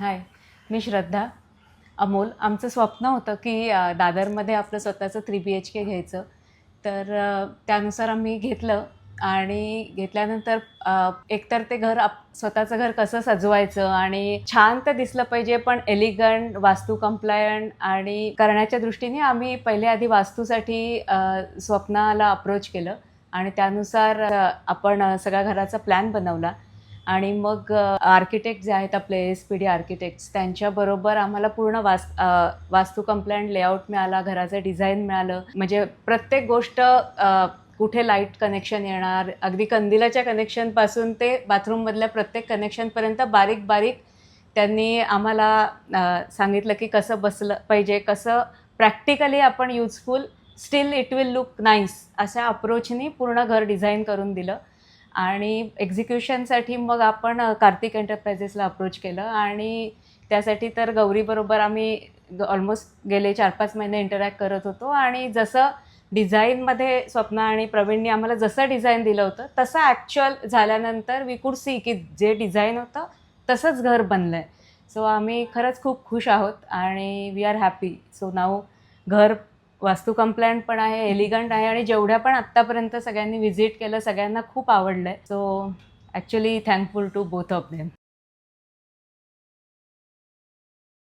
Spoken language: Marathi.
हाय, मी श्रद्धा. अमोल. आमचं स्वप्न होतं की दादरमध्ये आपलं स्वतःचं 3 BHK घ्यायचं. तर त्यानुसार आम्ही घेतलं आणि घेतल्यानंतर एकतर ते घर स्वतःचं घर कसं सजवायचं आणि छान तर दिसलं पाहिजे, पण एलिगंट, वास्तू कंप्लायंट आणि करण्याच्या दृष्टीने आम्ही पहिले आधी वास्तूसाठी स्वप्नाला अप्रोच केलं आणि त्यानुसार आपण सगळ्या घराचा प्लॅन बनवला. आणि मग आर्किटेक्ट जे आहेत आपले SPD आर्किटेक्ट्स त्यांच्याबरोबर आम्हाला पूर्ण वास्तू कंप्लायंट लेआउट मिळाला, घराचं डिझाईन मिळालं. म्हणजे प्रत्येक गोष्ट कुठे लाईट कनेक्शन येणार, अगदी कंदिलाच्या कनेक्शनपासून ते बाथरूममधल्या प्रत्येक कनेक्शनपर्यंत बारीक बारीक त्यांनी आम्हाला सांगितलं की कसं बसलं पाहिजे, कसं प्रॅक्टिकली आपण useful still it will look nice अशा अप्रोचनी पूर्ण घर डिझाईन करून दिलं. आणि एक्झिक्युशनसाठी मग आपण कार्तिक एंटरप्राइजेसला अप्रोच केलं आणि त्यासाठी तर गौरीबरोबर आम्ही ऑलमोस्ट गेले 4-5 महिने इंटरॅक्ट करत होतो आणि जसं डिझाईनमध्ये स्वप्ना आणि प्रवीणनी आम्हाला जसं डिझाईन दिलं होतं तसं ॲक्च्युअल झाल्यानंतर वी कुड सी की जे डिझाईन होतं तसंच घर बनलं आहे. सो आम्ही खरंच खूप खुश आहोत आणि we are happy. So now घर वास्तू कंप्लायंट पण आहे, एलिगंट आहे आणि जेवढ्या पण आत्तापर्यंत सगळ्यांनी व्हिजिट केलं सगळ्यांना खूप आवडलं आहे. So actually thankful to both of them.